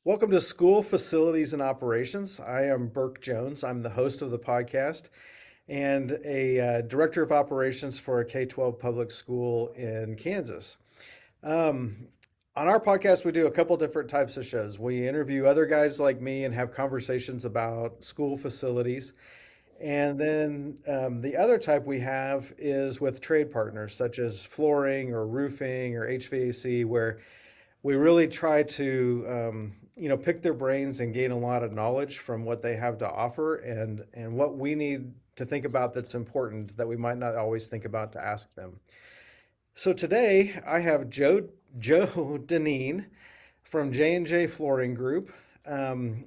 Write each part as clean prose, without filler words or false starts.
Welcome to School Facilities and Operations. I am Burke Jones. I'm the host of the podcast and a director of operations for a K-12 public school in Kansas. Um, on our podcast, we do a couple different types of shows. We interview other guys like me and have conversations about school facilities. And then the other type we have is with trade partners such as flooring or roofing or HVAC, where we really try to pick their brains and gain a lot of knowledge from what they have to offer and what we need to think about that's important that we might not always think about to ask them. So today I have Joe Dineen from J&J Flooring Group. Um,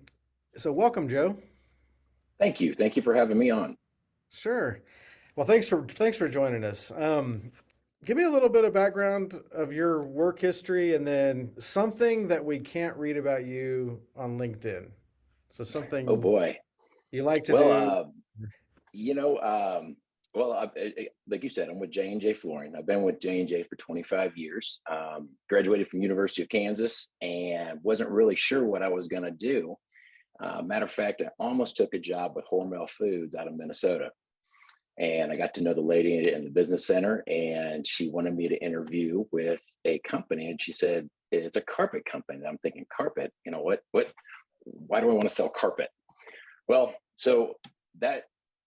so welcome, Joe. Thank you. Thank you for having me on. Sure. Well, thanks for joining us. Give me a little bit of background of your work history and then something that we can't read about you on LinkedIn. So Oh something boy. you like to Well, do. you know, well, like you said, I'm with J&J Flooring. I've been with J&J for 25 years. Graduated from University of Kansas and wasn't really sure what I was going to do. Matter of fact, I almost took a job with Hormel Foods out of Minnesota. And I got to know the lady in the business center, and she wanted me to interview with a company. And she said, it's a carpet company. And I'm thinking, carpet? You know what? Why do I want to sell carpet? Well, so that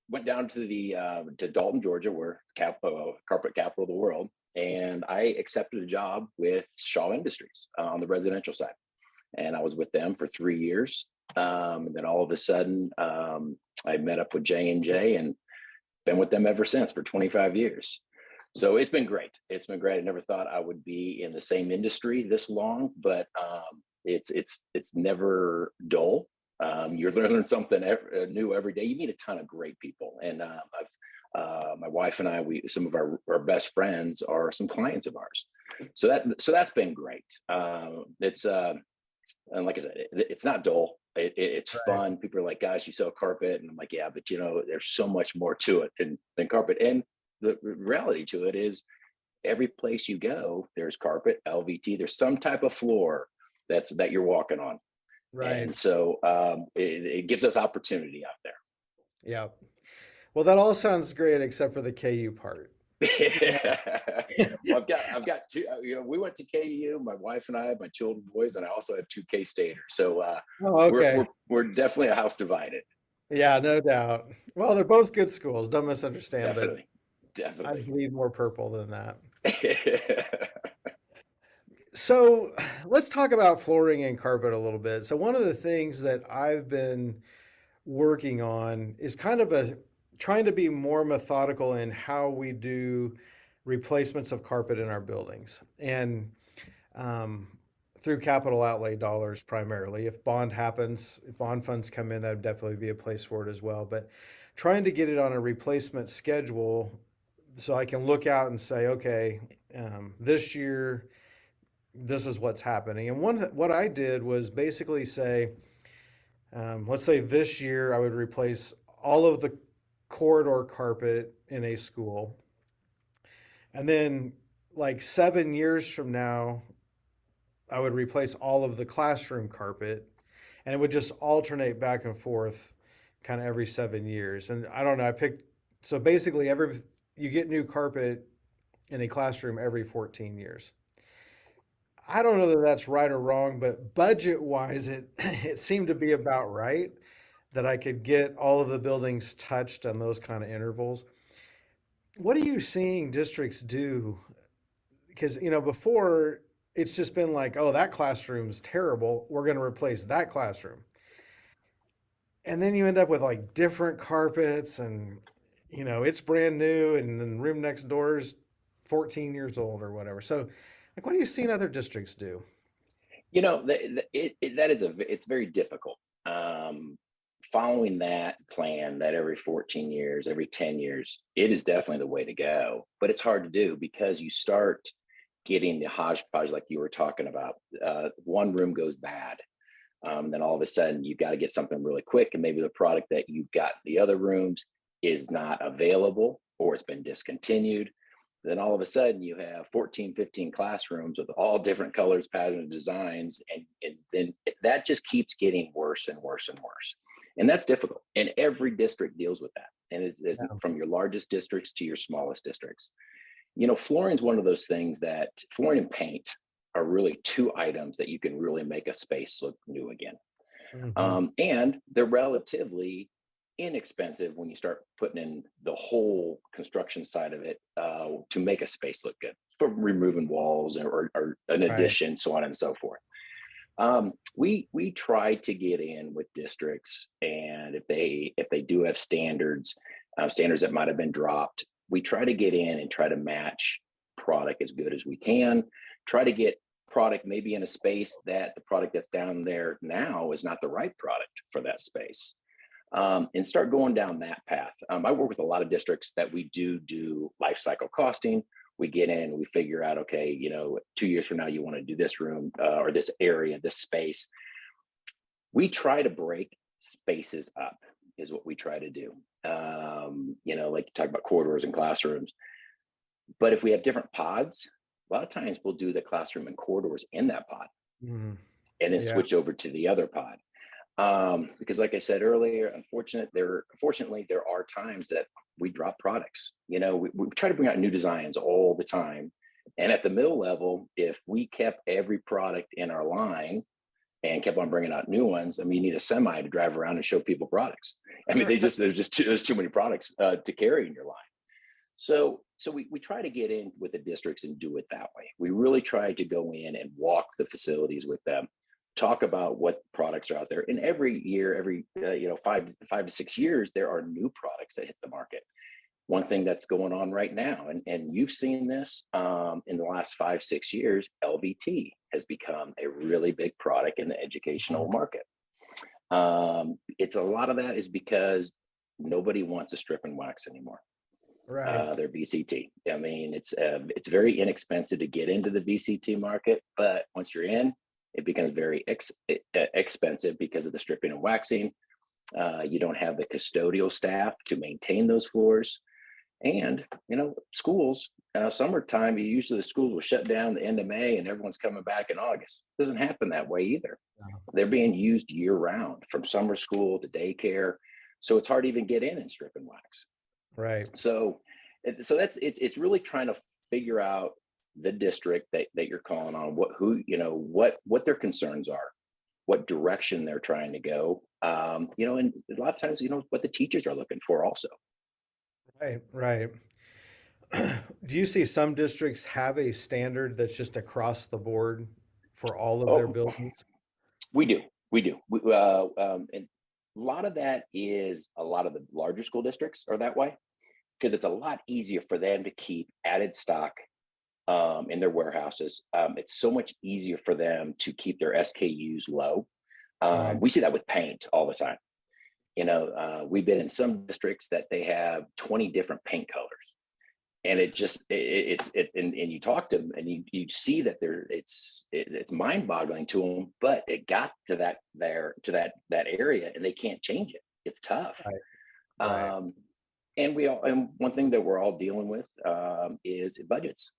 went down to the to Dalton, Georgia, where carpet capital of the world, and I accepted a job with Shaw Industries on the residential side, and I was with them for 3 years. And then all of a sudden, I met up with J&J and been with them ever since for 25 years. So it's been great. It's been great. I never thought I would be in the same industry this long, but it's never dull. You're learning something new every day. You meet a ton of great people, and my wife and I, some of our best friends are some clients of ours. So that's been great. It's and like I said, it's not dull. It's Right. fun. People are like, "Guys, you sell carpet," and I'm like, "Yeah, but there's so much more to it than carpet." And the reality to it is, every place you go, there's carpet, LVT. There's some type of floor that you're walking on, Right. and so it gives us opportunity out there. Yeah. Well, that all sounds great except for the KU part. Well, I've got two. We went to KU. My wife and I, my two older boys, and I also have two K-Staters. So Oh, we're we're okay. we're definitely a house divided. Yeah, no doubt. Well, they're both good schools. Don't misunderstand, but Definitely, I definitely. bleed more purple than that. So let's talk about flooring and carpet a little bit. So one of the things that I've been working on is kind of a trying to be more methodical in how we do replacements of carpet in our buildings and um, through capital outlay dollars primarily. If bond happens, if bond funds come in, that would definitely be a place for it as well. But trying to get it on a replacement schedule so I can look out and say, okay, this year this is what's happening. And what I did was basically say, let's say this year I would replace all of the corridor carpet in a school. And then, like 7 years from now, I would replace all of the classroom carpet. And it would just alternate back and forth kind of every 7 years. And I don't know, so basically, you get new carpet in a classroom every 14 years. I don't know that that's right or wrong, but budget wise, it seemed to be about right that I could get all of the buildings touched on those kind of intervals. What are you seeing districts do? Because, before it's just been like, oh, that classroom's terrible. We're going to replace that classroom. And then you end up with like different carpets and, it's brand new and then room next door is 14 years old or whatever. So, like, what are you seeing other districts do? It's very difficult. Following that plan that every 14 years, every 10 years, it is definitely the way to go. But it's hard to do because you start getting the hodgepodge like you were talking about. One room goes bad. Then all of a sudden you got to get something really quick, and maybe the product that you've got in the other rooms is not available or it's been discontinued. Then all of a sudden you have 14, 15 classrooms with all different colors, patterns, designs, and then that just keeps getting worse and worse and worse. And that's difficult. And every district deals with that. And it's Yeah. from your largest districts to your smallest districts. You know, flooring is one of those things that flooring and paint are really two items that you can really make a space look new again. Hmm. And they're relatively inexpensive when you start putting in the whole construction side of it to make a space look good for removing walls or an Right. addition, so on and so forth. We try to get in with districts, and if they do have standards that might have been dropped, we try to get in and try to match product as good as we can. Try to get product maybe in a space that the product that's down there now is not the right product for that space, and start going down that path. I work with a lot of districts that we do life cycle costing. We get in, we figure out, okay, 2 years from now, you want to do this room or this area, this space. We try to break spaces up, is what we try to do. Like you talk about corridors and classrooms. But if we have different pods, a lot of times we'll do the classroom and corridors in that pod Mhm. and then Yeah. switch over to the other pod. Because like I said earlier, unfortunately, there are times that we drop products. We try to bring out new designs all the time. And at the middle level, if we kept every product in our line and kept on bringing out new ones, I mean, you need a semi to drive around and show people products. I mean, there's too many products to carry in your line. So we try to get in with the districts and do it that way. We really try to go in and walk the facilities with them, talk about what products are out there. And every year, every 5 to 6 years, there are new products that hit the market. One thing that's going on right now, and you've seen this in the last 5, 6 years, LVT has become a really big product in the educational Mhm. market. It's a lot of that is because nobody wants a strip and wax anymore. Right. They're VCT. I mean, it's very inexpensive to get into the VCT market, but once you're in, it becomes very expensive because of the stripping and waxing. You don't have the custodial staff to maintain those floors, and schools. Summertime, usually the schools will shut down the end of May, and everyone's coming back in August. It doesn't happen that way either. Yeah. They're being used year round, from summer school to daycare, so it's hard to even get in and strip and wax. Right. So, so it's really trying to figure out the district that you're calling on, what their concerns are, what direction they're trying to go. And a lot of times, what the teachers are looking for also. Right. Right. Do you see some districts have a standard that's just across the board for all of their Oh, buildings? we do, we do. And a lot of that is a lot of the larger school districts are that way because it's a lot easier for them to keep added stock in their warehouses. It's so much easier for them to keep their SKUs low. Right. We see that with paint all the time. We've been in some districts that they have 20 different paint colors, and and you talk to them and you see that it's mind-boggling to them, but it got to that area and they can't change it. It's tough. Right. Right. Um, and one thing that we're all dealing with is budgets.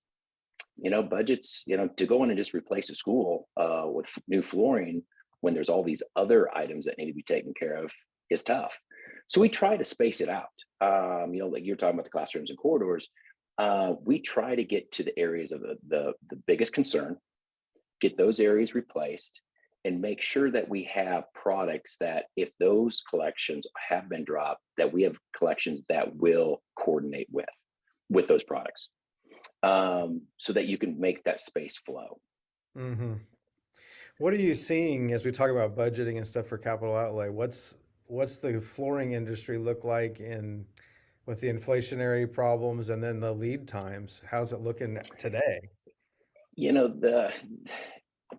Budgets, to go in and just replace a school with new flooring when there's all these other items that need to be taken care of is tough. So we try to space it out. Like you're talking about the classrooms and corridors. We try to get to the areas of the biggest concern, get those areas replaced, and make sure that we have products that if those collections have been dropped, that we have collections that will coordinate with those products, so that you can make that space flow. Hmm. What are you seeing as we talk about budgeting and stuff for capital outlay? What's the flooring industry look like in with the inflationary problems and then the lead times? How's it looking today? The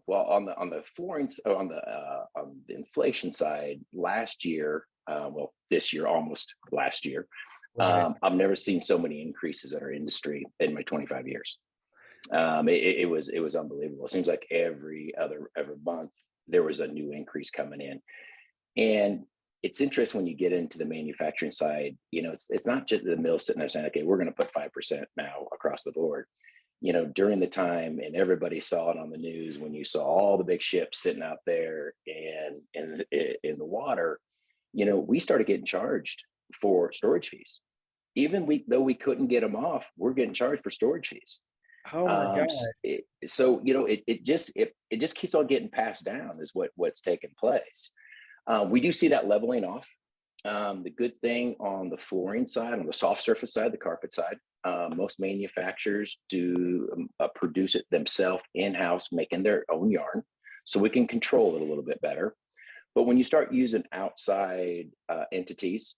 well on the flooring on the inflation side last year, this year, almost last year, Right. I've never seen so many increases in our industry in my 25 years. It was unbelievable. It seems like every month there was a new increase coming in, and it's interesting when you get into the manufacturing side. It's not just the mill sitting there saying, okay, we're going to put 5% now across the board. During the time, and everybody saw it on the news when you saw all the big ships sitting out there and in the water, we started getting charged for storage fees. Even though we couldn't get them off, we're getting charged for storage fees. Oh my God. So it just keeps on getting passed down is what's taking place. We do see that leveling off. The good thing on the flooring side, on the soft surface side, the carpet side, most manufacturers do produce it themselves in-house, making their own yarn, so we can control it a little bit better. But when you start using outside entities,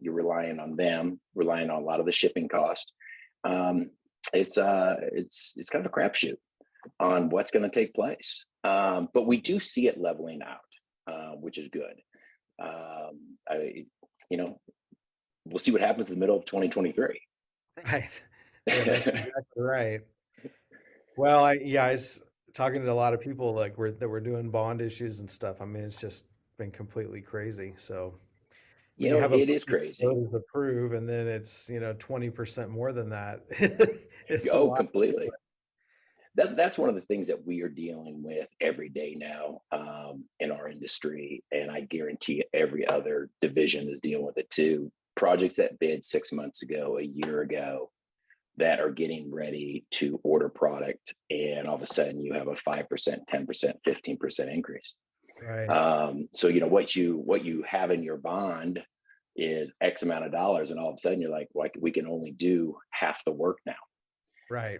you're relying on them, relying on a lot of the shipping cost. It's kind of a crapshoot on what's going to take place. But we do see it leveling out, which is good. I, you know, we'll see what happens in the middle of 2023. Right. Yeah, that's exactly right. Well, I was talking to a lot of people like that were doing bond issues and stuff. I mean, it's just been completely crazy. So when you have a It is budget crazy. voters approve and then it's, 20% more than that, it's a Oh, lot. completely. That's one of the things that we are dealing with every day now, in our industry, and I guarantee every other division is dealing with it too. Projects that bid 6 months ago, a year ago, that are getting ready to order product, and all of a sudden you have a 5%, 10%, 15% increase. Right. So what you have in your bond is X amount of dollars, and all of a sudden you're like, we can only do half the work now. Right.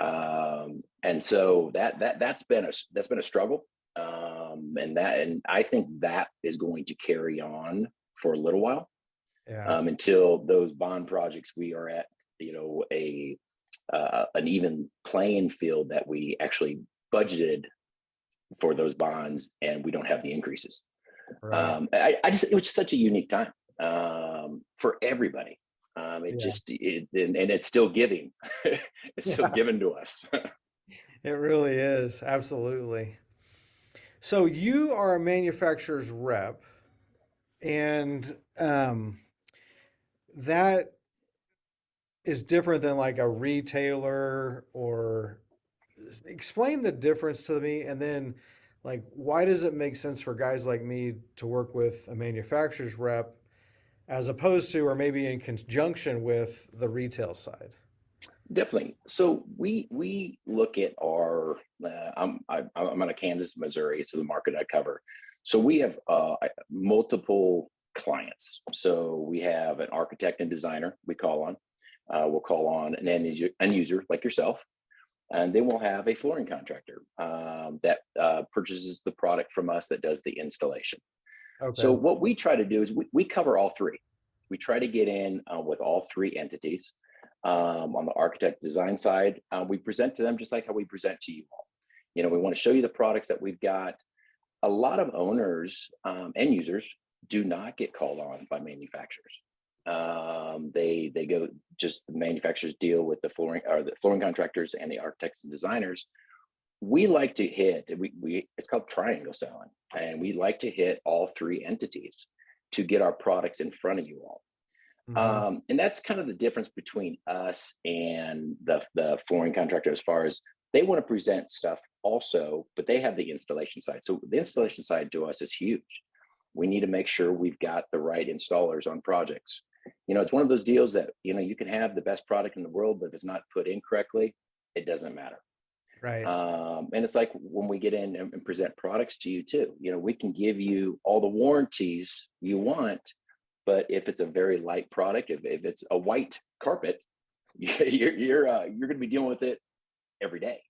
And so that's been a struggle. And I think that is going to carry on for a little while, Yeah. until those bond projects, we are at, an even playing field, that we actually budgeted for those bonds and we don't have the increases. Right. It was just such a unique time, for everybody. Yeah. And it's still giving. It's still Yeah. given to us. It really is. Absolutely. So you are a manufacturer's rep, and that is different than like a retailer, or explain the difference to me, and then like why does it make sense for guys like me to work with a manufacturer's rep as opposed to, or maybe in conjunction with, the retail side? Definitely. So we look at our. I'm out of Kansas, Missouri, so the market I cover. So we have multiple clients. So we have an architect and designer we call on. We'll call on an end user like yourself, and then we'll have a flooring contractor, that purchases the product from us, that does the installation. So Okay. what we try to do is we cover all three. We try to get in with all three entities. On the architect design side, we present to them just like how we present to you all. We want to show you the products that we've got. A lot of owners, end users, do not get called on by manufacturers. They go, just the manufacturers deal with the flooring contractors and the architects and designers. We like to hit, we it's called triangle selling, and we like to hit all three entities to get our products in front of you all. Hmm. And that's kind of the difference between us and the flooring contractor, as far as they want to present stuff also, but they have the installation side. So the installation side to us is huge. We need to make sure we've got the right installers on projects. It's one of those deals that, you can have the best product in the world, but if it's not put in correctly, it doesn't matter. Right. And it's like when we get in and present products to you too, we can give you all the warranties you want, but if it's a very light product, if it's a white carpet, you're going to be dealing with it every day.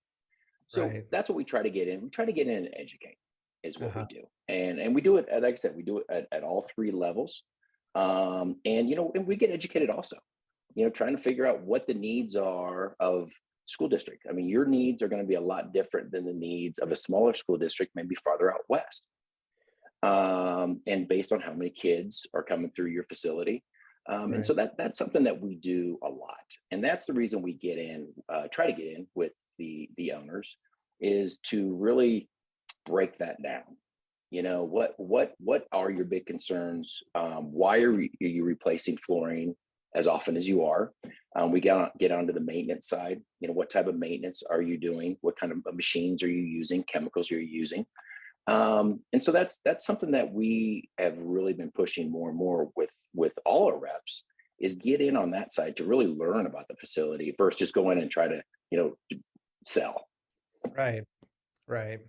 So Right. that's what we try to get in. We try to get in and educate is what we Uh-huh. do, and we do it. Like I said, we do it at all three levels, and we get educated also. Trying to figure out what the needs are of school district. I mean, your needs are going to be a lot different than the needs of a smaller school district, maybe farther out west. And based on how many kids are coming through your facility. And Right. so that's something that we do a lot. And that's the reason we try to get in with the owners, is to really break that down. What are your big concerns? Why are you replacing flooring as often as you are? We get onto the maintenance side. What type of maintenance are you doing? What kind of machines are you using? Chemicals are you using? And so that's something that we have really been pushing more and more with all our reps, is get in on that side to really learn about the facility versus just go in and try to sell. Right, right.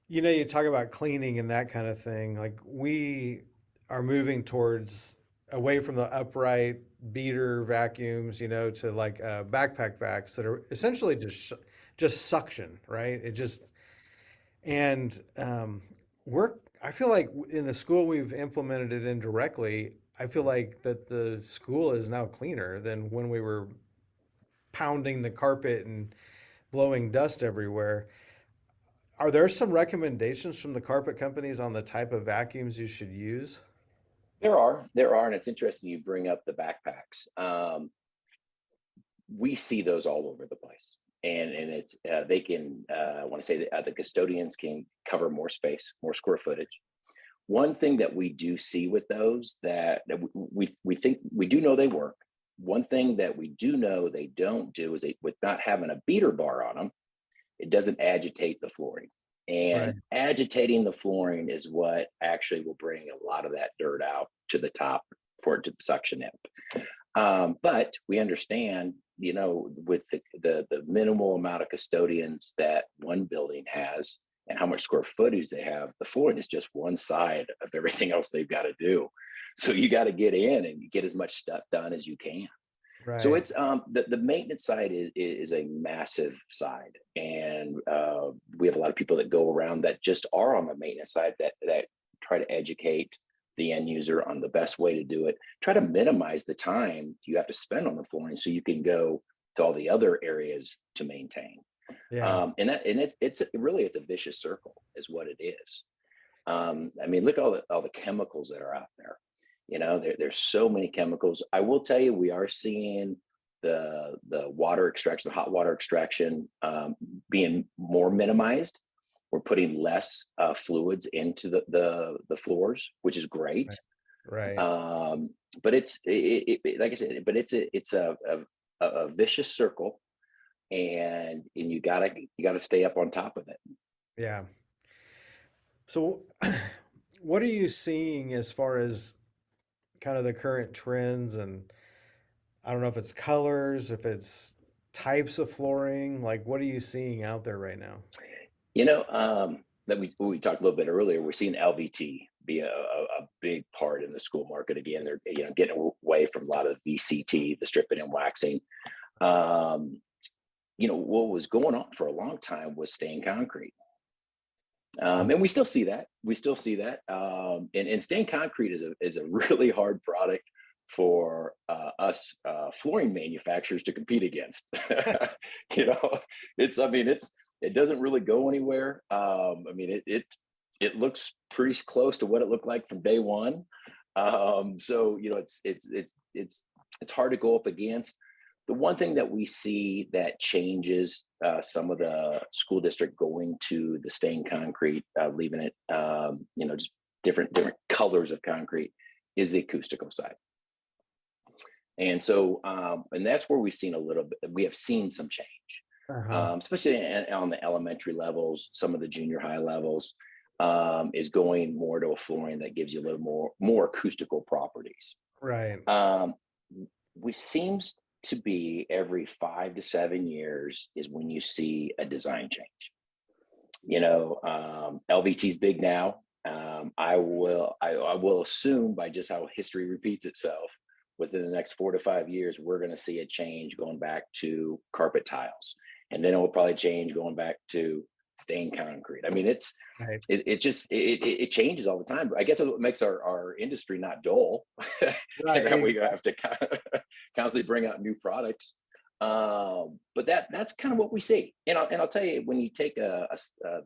You talk about cleaning and that kind of thing. Like we are moving towards away from the upright beater vacuums, to like backpack vacs that are essentially just suction, right? It just and we're I feel like in the school we've implemented it indirectly. I feel like that the school is now cleaner than when we were pounding the carpet and blowing dust everywhere. Are there some recommendations from the carpet companies on the type of vacuums you should use? There are, and it's interesting you bring up the backpacks. We see those all over the place, and it's they can. I want to say that the custodians can cover more space, more square footage. One thing that we do see with those that we think we do know they work. One thing that we do know they don't do is with not having a beater bar on them, it doesn't agitate the flooring. Right. And agitating the flooring is what actually will bring a lot of that dirt out to the top for it to suction in. But we understand, with the minimal amount of custodians that one building has and how much square footage they have, the flooring is just one side of everything else they've got to do. So you got to get in and get as much stuff done as you can. So Right. it's the maintenance side is a massive side, and we have a lot of people that go around that just are on the maintenance side that try to educate the end user on the best way to do it. Try to minimize the time you have to spend on the flooring so you can go to all the other areas to maintain. Yeah. And it's a vicious circle, is what it is. I mean, look at all the chemicals that are out there. There's so many chemicals. I will tell you, we are seeing the water extraction, the hot water extraction, being more minimized. We're putting less fluids into the floors, which is great. Right. Right. Um, but like I said, but it's a vicious circle, and you gotta stay up on top of it. Yeah. So, what are you seeing as far as kind of the current trends? And I don't know if it's colors, if it's types of flooring. Like, what are you seeing out there right now? That we talked a little bit earlier. We're seeing LVT be a big part in the school market again. They're getting away from a lot of VCT, the stripping and waxing. Um, what was going on for a long time was stained concrete. And we still see that. We still see that. And stained concrete is a really hard product for us flooring manufacturers to compete against. you know, it doesn't really go anywhere. It looks pretty close to what it looked like from day one. So it's hard to go up against. The one thing that we see that changes some of the school district going to the stained concrete, leaving it, just different colors of concrete, is the acoustical side. And so, and that's where we've seen a little bit. We have seen some change, Uh-huh. especially on the elementary levels, some of the junior high levels, is going more to a flooring that gives you a little more acoustical properties. Right. Um, we seems to be every 5 to 7 years is when you see a design change. LVT is big now. I will assume, by just how history repeats itself, within the next 4 to 5 years, we're going to see a change going back to carpet tiles, and then it will probably change going back to stained concrete. I mean, Right. it's just it changes all the time. I guess that's what makes our industry not dull, and Right. that we have to constantly bring out new products. But that's kind of what we see. And I'll tell you, when you take the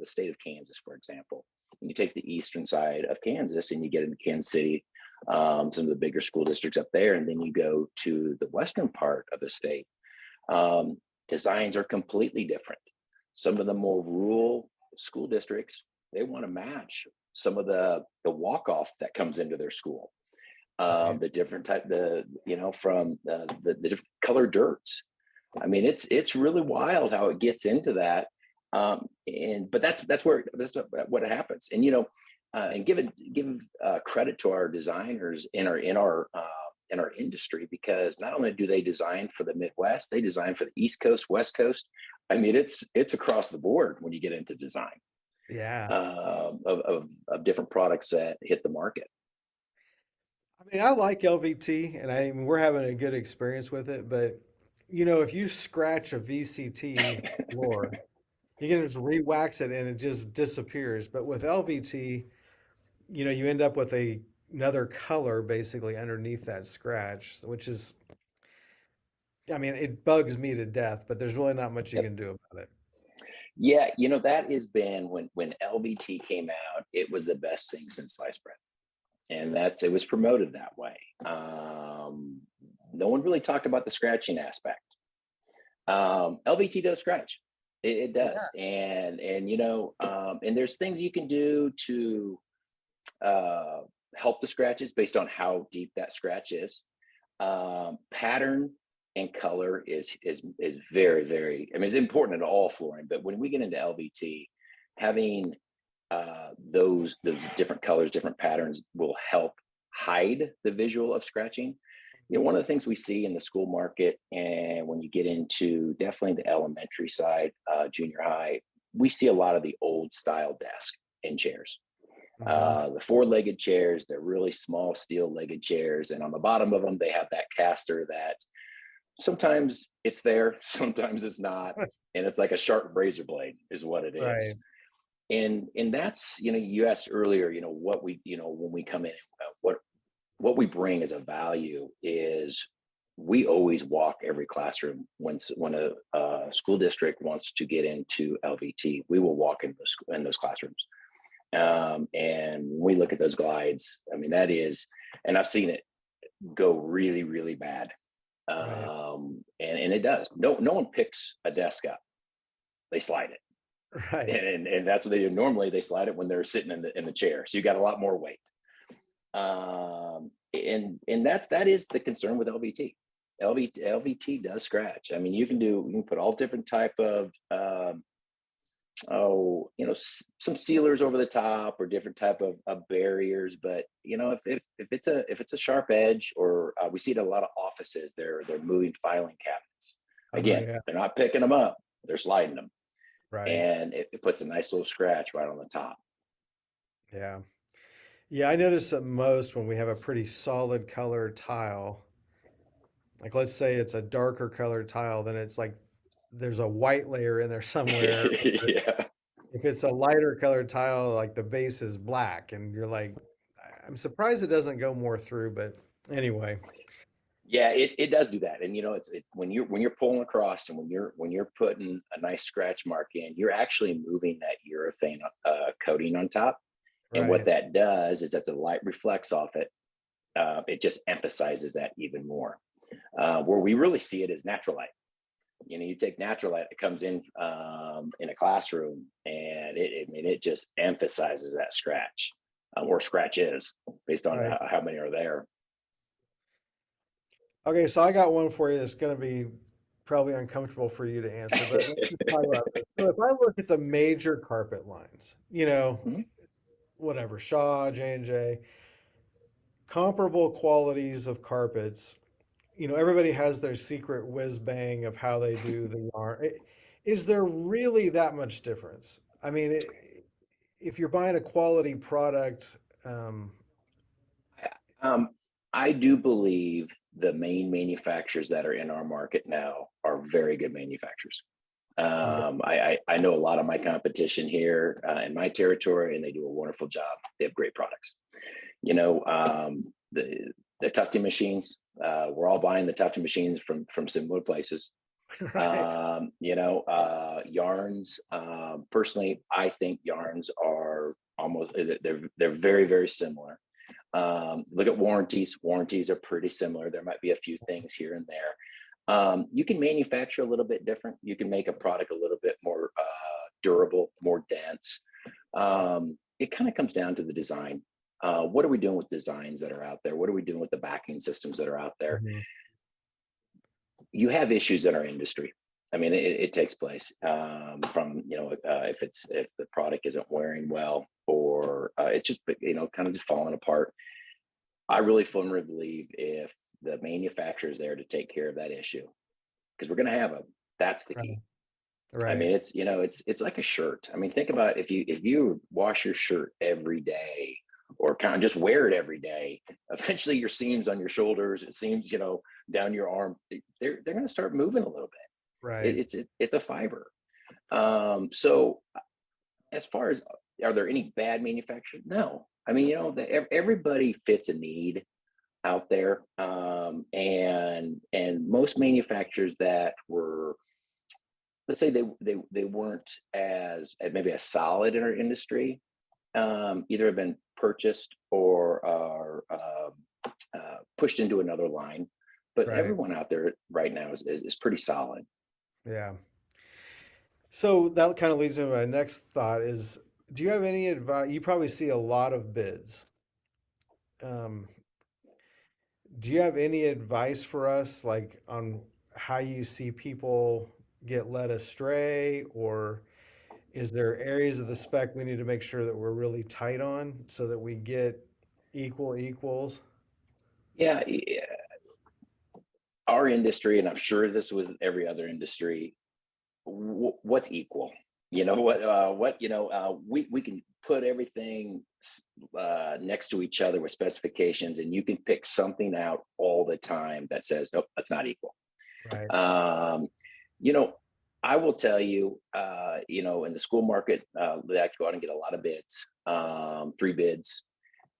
state of Kansas, for example, and you take the eastern side of Kansas and you get into Kansas City, some of the bigger school districts up there, and then you go to the western part of the state, designs are completely different. Some of the more rural school districts They want to match some of the walk off that comes into their school. Right. The different type, the from the different color dirts. I mean, it's really wild how it gets into that. And but that's what happens. And and give credit to our designers in our industry, because not only do they design for the Midwest, they design for the East Coast, West Coast. I mean, it's across the board when you get into design Yeah. of different products that hit the market. I mean, I like LVT, and I mean, we're having a good experience with it. But if you scratch a VCT floor, you can just re-wax it and it just disappears. But with LVT, you end up with another color basically underneath that scratch, which is, I mean, it bugs me to death. But there's really not much you Yep. can do about it. Yeah, that has been when LVT came out, it was the best thing since sliced bread. And it was promoted that way. No one really talked about the scratching aspect. LVT does scratch. It Yeah. does. And there's things you can do to uh, help the scratches based on how deep that scratch is. Pattern and color is very, very, I mean, it's important in all flooring, but when we get into LVT, having those the different colors, different patterns will help hide the visual of scratching. One of the things we see in the school market, and when you get into definitely the elementary side, junior high, we see a lot of the old style desk and chairs. Hmm. The four-legged chairs, they're really small steel-legged chairs, and on the bottom of them, they have that caster that sometimes it's there, sometimes it's not, and it's like a sharp razor blade, is what it Right. is. And that's, you asked earlier, what we, when we come in, what we bring as a value is we always walk every classroom. When a school district wants to get into LVT, we will walk in those classrooms. And when we look at those glides, I mean, that is, and I've seen it go really, really bad. Right. And it does. No one picks a desk up; they slide it. Right. And that's what they do. Normally, they slide it when they're sitting in the chair, so you got a lot more weight. And that is the concern with LVT. LVT does scratch. I mean, you can put all different type of some sealers over the top or different type of barriers, but if it's a sharp edge, or we see it in a lot of offices, they're moving filing cabinets. Oh Again, yeah. they're not picking them up; they're sliding them, Right. and it puts a nice little scratch right on the top. Yeah. Yeah, I notice it most when we have a pretty solid colored tile. Like let's say it's a darker colored tile, then it's like there's a white layer in there somewhere. Or Yeah. if it's a lighter colored tile, like the base is black, and you're like, I'm surprised it doesn't go more through, but anyway. Yeah, it does do that. And it's when you're pulling across, and when you're putting a nice scratch mark in, you're actually moving that urethane coating on top. And what Right. that does is that the light reflects off it. It just emphasizes that even more. Where we really see it is natural light. You take natural light that comes in a classroom, and it just emphasizes that scratch, or scratches, based on Right. how many are there. Okay, so I got one for you that's going to be probably uncomfortable for you to answer, but let's just talk about this. So if I look at the major carpet lines, Mhm. whatever, Shaw, J&J, comparable qualities of carpets, everybody has their secret whiz bang of how they do the yarn. Is there really that much difference? I mean, if you're buying a quality product, um, Um, I do believe the main manufacturers that are in our market now are very good manufacturers. okay, I know a lot of my competition here in my territory, and they do a wonderful job. They have great products. The tufting machines. We're all buying the tufting machines from similar places. right, Yarns. Personally, I think yarns are almost they're very, very similar. Look at warranties. Warranties are pretty similar. There might be a few things here and there. You can manufacture a little bit different. You can make a product a little bit more durable, more dense. It kind of comes down to the design. What are we doing with designs that are out there? What are we doing with the backing systems that are out there? Mhm. You have issues in our industry. I mean, it takes place from if the product isn't wearing well or it's just kind of just falling apart. I really firmly believe if the manufacturer is there to take care of that issue, because we're going to have them. That's the Right. key. I Right. mean, it's like a shirt. I mean, think about if you wash your shirt every day or kind of just wear it every day, eventually your seams on your shoulders, it seems, down your arm, they're going to start moving a little bit. Right. It's a fiber. So as far as are there any bad manufacturers? No. I mean, everybody fits a need out there, and most manufacturers that were, let's say they weren't as maybe as solid in our industry, either have been purchased or are pushed into another line. But Right. everyone out there right now is pretty solid. Yeah. So that kind of leads me to my next thought is, do you have any advice? You probably see a lot of bids. Um, do you have any advice for us, like on how you see people get led astray, or is there areas of the spec we need to make sure that we're really tight on so that we get equals? Yeah, our industry, and I'm sure this was every other industry. What's equal? We can put everything next to each other with specifications, and you can pick something out all the time that says nope, that's not equal. Right. um, you know I will tell you, in the school market, they have to go out and get a lot of bids, 3 bids.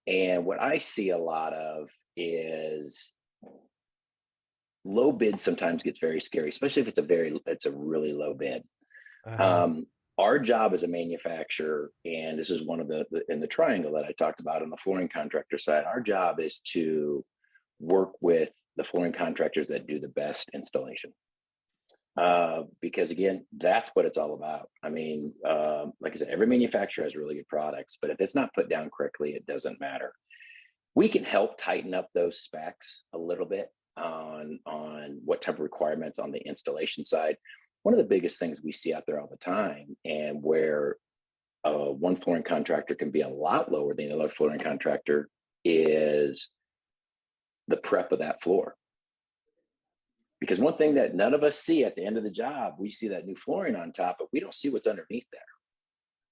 And what I see a lot of is low bid sometimes gets very scary, especially if it's a really low bid. Uh-huh. um, our job as a manufacturer, and this is one of the in the triangle that I talked about on the flooring contractor side, our job is to work with the flooring contractors that do the best installation. Because again, that's what it's all about. I mean, like I said, every manufacturer has really good products, but if it's not put down correctly, it doesn't matter. We can help tighten up those specs a little bit on what type of requirements on the installation side. One of the biggest things we see out there all the time, and where one flooring contractor can be a lot lower than another flooring contractor, is the prep of that floor. Because one thing that none of us see at the end of the job, we see that new flooring on top, but we don't see what's underneath there.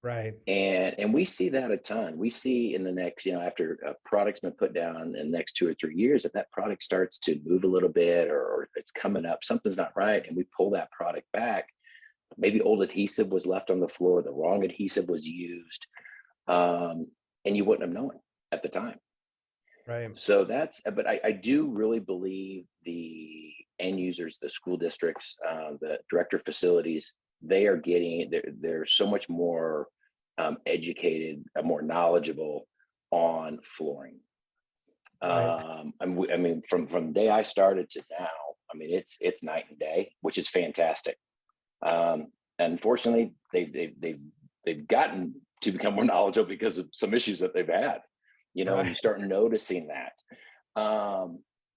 Right. And we see that a ton. We see in the next, after a product's been put down in the next 2 or 3 years, if that product starts to move a little bit, or it's coming up, something's not right, and we pull that product back. Maybe old adhesive was left on the floor, the wrong adhesive was used, um, and you wouldn't have known at the time. Right. So but I do really believe the end users, the school districts, the director of facilities, they're so much more educated, more knowledgeable on flooring. Right. I mean, from the day I started to now, I mean, it's night and day, which is fantastic. Um, Unfortunately, they've gotten to become more knowledgeable because of some issues that they've had, and you Right. start noticing that.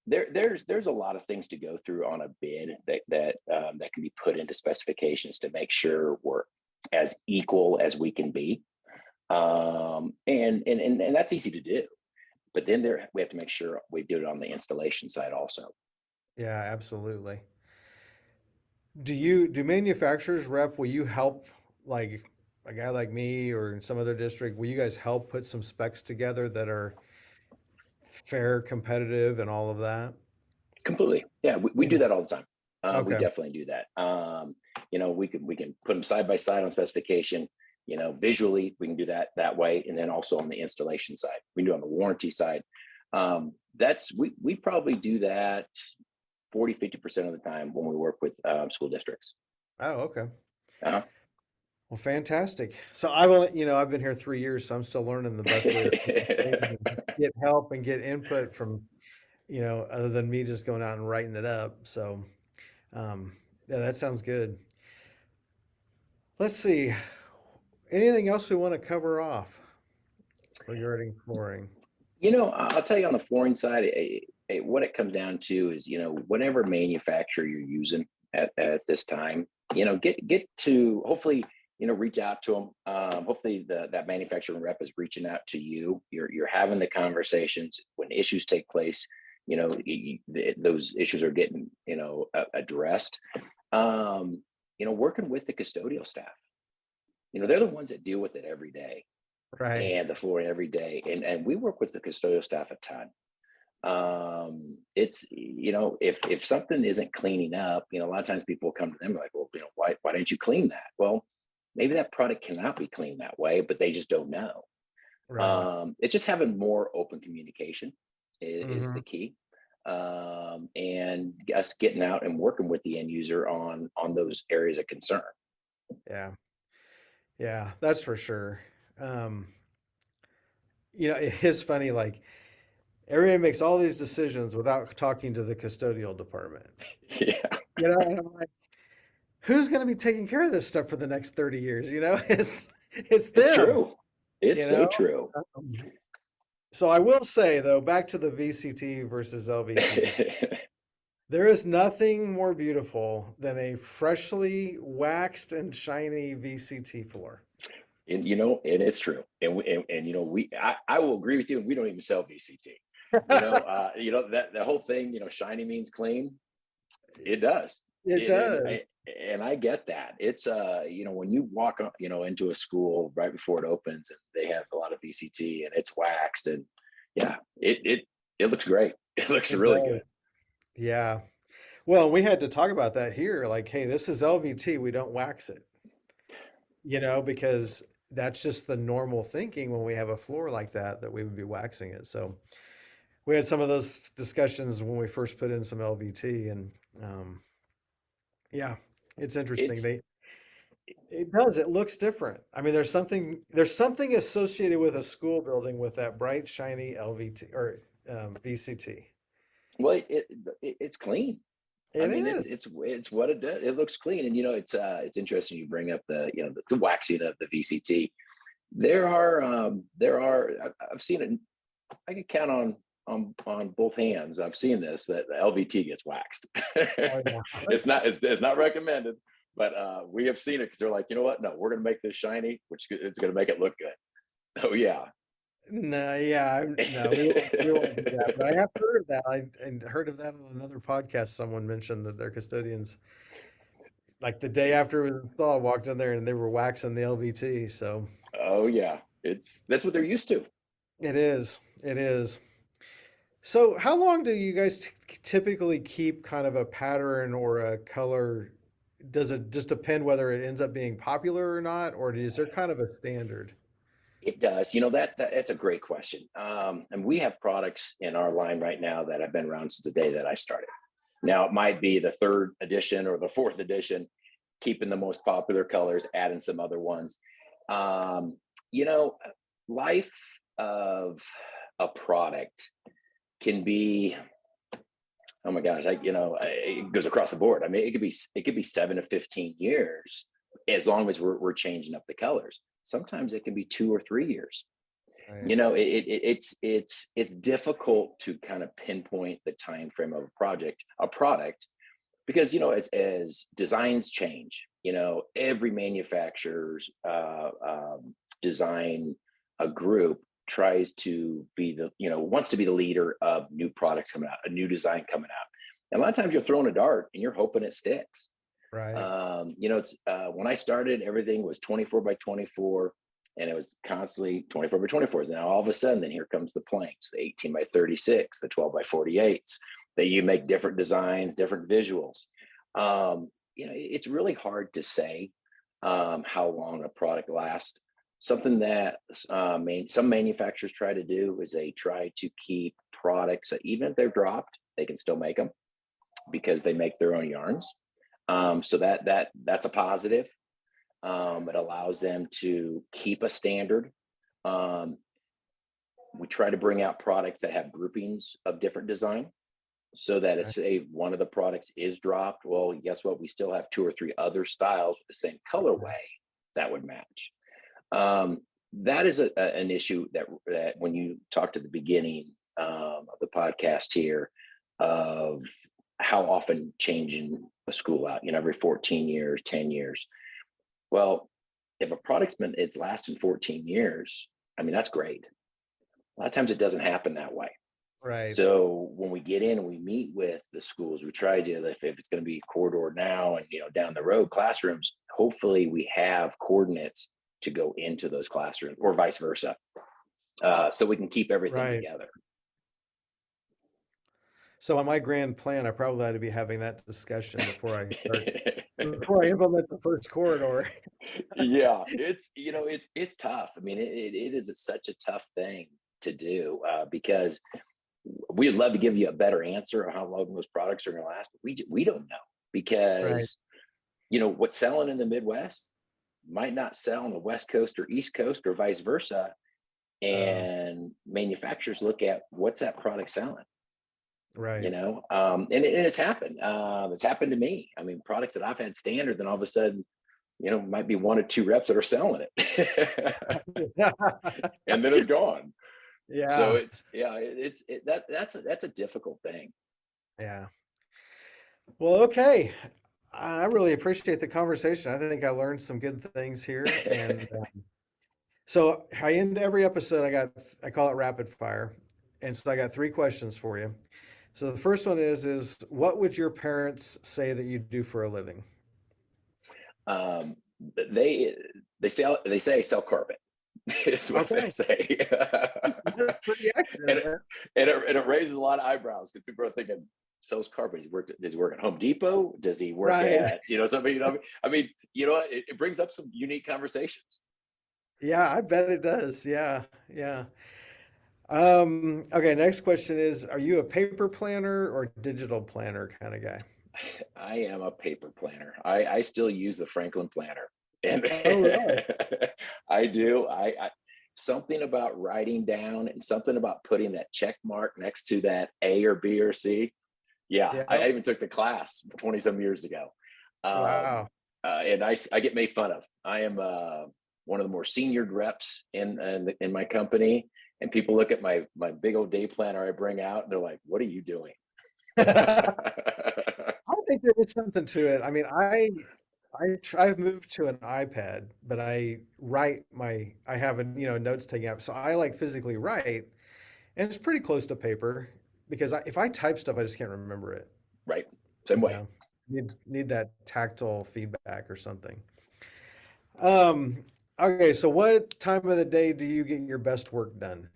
There's a lot of things to go through on a bid that can be put into specifications to make sure we're as equal as we can be. And that's easy to do. But then we have to make sure we do it on the installation side also. Yeah, absolutely. Do manufacturers rep, will you help, like a guy like me or in some other district, will you guys help put some specs together that are fair, competitive and all of that? Completely. Yeah, we do Yeah. that all the time. We Okay. definitely do that. We can put them side by side on specification. Visually we can do that way, and then also on the installation side, we can do on the warranty side. That's we probably do that 40-50% of the time when we work with school districts. Oh, okay. Uh-huh. Well, fantastic. So I've only, I've been here 3 years, so I'm still learning the best way to do things and get help and get input from, other than me just going out and writing it up. So, um, yeah, that sounds good. Let's see. anything else we want to cover off regarding flooring? I'll tell you on the flooring side, what it comes down to is, whatever manufacturer you're using at this time, get to hopefully, reach out to them. Hopefully that manufacturing rep is reaching out to you. You're having the conversations when issues take place. Those issues are getting, addressed. Working with the custodial staff. They're the ones that deal with it every day Right. and the flooring every day. And we work with the custodial staff a ton. It's if something isn't cleaning up, a lot of times people come to them like, well, why didn't you clean that? Well, maybe that product cannot be cleaned that way, but they just don't know. Right. It's just having more open communication is Hmm. the key. And us getting out and working with the end user on those areas of concern. Yeah. Yeah, that's for sure. Um, it is funny, like everybody makes all these decisions without talking to the custodial department. Yeah, And I'm like, who's going to be taking care of this stuff for the next 30 years? It's it's them, true. It's you so know? true. Um, so I will say though, back to the VCT versus LVTs, there is nothing more beautiful than a freshly waxed and shiny VCT floor. And it's true. And I will agree with you. We don't even sell VCT. That the whole thing, shiny means clean. It does. It does. And I get that. It's when you walk up, into a school right before it opens and they have a lot of VCT and it's waxed and yeah, it looks great. It looks It really does. good. Yeah. Well, we had to talk about that here. Like, hey, this is LVT. We don't wax it, because that's just the normal thinking when we have a floor like that, that we would be waxing it. So we had some of those discussions when we first put in some LVT, and um, yeah, it's interesting. It's It does. It looks different. I mean, there's something associated with a school building with that bright, shiny LVT or VCT. well, it's clean. I It mean, is. it's what it does. It looks clean, and it's interesting you bring up the waxing of the VCT. I've seen it. I can count on both hands. I've seen this that the LVT gets waxed. Oh yeah. It's not recommended, but we have seen it because they're like, you know what? No, we're going to make this shiny, which it's going to make it look good. Oh yeah. No, yeah, no, we won't do that. But I have heard of that. I heard of that on another podcast. Someone mentioned that their custodians, like the day after it was installed, walked in there and they were waxing the LVT. So Oh yeah. That's what they're used to. it is. It is. So how long do you guys typically keep kind of a pattern or a color? Does it just depend whether it ends up being popular or not, or is there kind of a standard? It does. That's a great question. And we have products in our line right now that have been around since the day that I started. Now it might be the third edition or the fourth edition, keeping the most popular colors, adding some other ones. Um, you know, Life of a product can be, oh my gosh, it goes across the board. I mean, it could be 7 to 15 years as long as we're changing up the colors. Sometimes it can be 2 or 3 years. Right. It's difficult to kind of pinpoint the time frame of a product, because it's as designs change. Every manufacturer's design a group tries to be wants to be the leader of new products coming out, a new design coming out. And a lot of times you're throwing a dart and you're hoping it sticks. Right. It's when I started, everything was 24 by 24, and it was constantly 24 by 24s. Now all of a sudden, then here comes the planks, the 18 by 36, the 12 by 48s. That you make different designs, different visuals. It's really hard to say how long a product lasts. Something that some manufacturers try to do is they try to keep products that even if they're dropped, they can still make them because they make their own yarns. So that's a positive. It allows them to keep a standard. Um, we try to bring out products that have groupings of different design, so that Right. if one of the products is dropped, well, guess what? We still have two or three other styles with the same colorway that would match. Um, that is an issue that when you talked at the beginning of the podcast here of how often changing a school out, every 14 years, 10 years. Well, if a product's been it's lasted 14 years, I mean, that's great. A lot of times it doesn't happen that way. Right. So when we get in and we meet with the schools, we try to, if it's going to be corridor now and down the road classrooms, hopefully we have coordinates to go into those classrooms or vice versa, so we can keep everything Right. together. So on my grand plan, I probably ought to be having that discussion before I implement the first corridor. Yeah, it's tough. I mean, it is such a tough thing to do, because we'd love to give you a better answer on how long those products are going to last, but we don't know Right. because what's selling in the Midwest might not sell on the West Coast or East Coast or vice versa. Uh, And manufacturers look at what's that product selling, right. and it's happened. It's happened to me. I mean, products that I've had standard, then all of a sudden, might be one or two reps that are selling it, and then it's gone. So Yeah. it's yeah, that's a difficult thing. Yeah. Well, okay. I really appreciate the conversation. I think I learned some good things here. And so I end every episode, I call it rapid fire. And so I got three questions for you. So the first one is what would your parents say that you do for a living? um, they they say sell carpet is what they Okay. say. That's pretty and accurate, it, man. and it raises a lot of eyebrows because people are thinking, sells carpet. Does he work at Home Depot? Does he work Right. at something? I mean, it brings up some unique conversations. Yeah, I bet it does. Yeah. Yeah. Okay, next question is, are you a paper planner or digital planner kind of guy? I am a paper planner. I still use the Franklin planner, and Oh, really? I do. I something about writing down and something about putting that check mark next to that A or B or C. Yeah, I Yeah. even took the class 20 some years ago. Um, Wow. and I get made fun of. I am one of the more senior reps in my company, and people look at my big old day planner I bring out, and they're like, "What are you doing?" I think there is something to it. I mean, I've moved to an iPad, but I have a notes taking app, so I like physically write, and it's pretty close to paper because if I type stuff, I just can't remember it. Right, same You way. know, need that tactile feedback or something. Okay, so what time of the day do you get your best work done?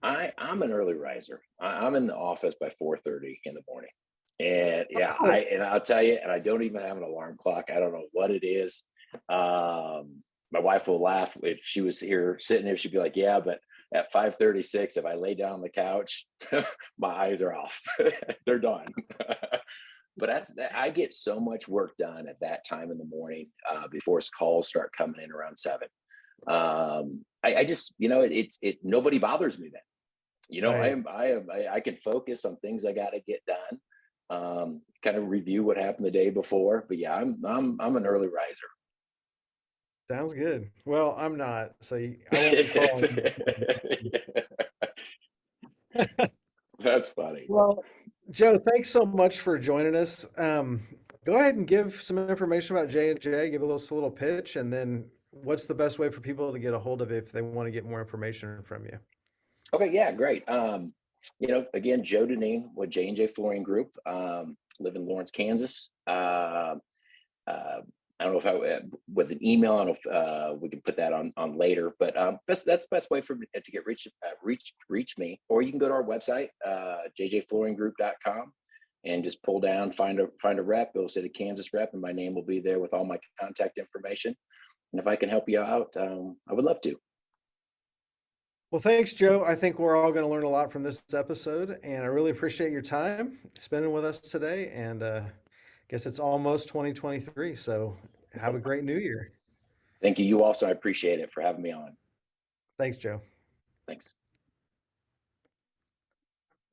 I'm an early riser. I'm in the office by 4:30 in the morning. And yeah, Oh, I'll tell you, and I don't even have an alarm clock. I don't know what it is. My wife will laugh if she was here sitting here. She'd be like, "Yeah, but at 5:36, if I lay down on the couch, my eyes are off. They're done." But I get so much work done at that time in the morning, before calls start coming in around 7. I just, nobody bothers me then. right. I can focus on things I got to get done. Kind of review what happened the day before. But yeah, I'm an early riser. Sounds good. Well, I'm not, so I won't be following. That's funny. Well, Joe, thanks so much for joining us. Go ahead and give some information about J&J, give a little pitch, and then what's the best way for people to get a hold of it if they want to get more information from you? Okay, yeah, great. Again, Joe Dineen with J&J Flooring Group. Live in Lawrence, Kansas. Uh, I don't know if with an email. I don't know if we can put that on later, but that's the best way for me to get reach me. Or you can go to our website, jjflooringgroup.com, and just pull down, find a rep. It'll say the Kansas rep, and my name will be there with all my contact information. And if I can help you out, I would love to. Well, thanks, Joe. I think we're all going to learn a lot from this episode, and I really appreciate your time spending with us today. And guess it's almost 2023, so have a great new year. Thank you. You also, I appreciate it for having me on. Thanks, Joe. Thanks.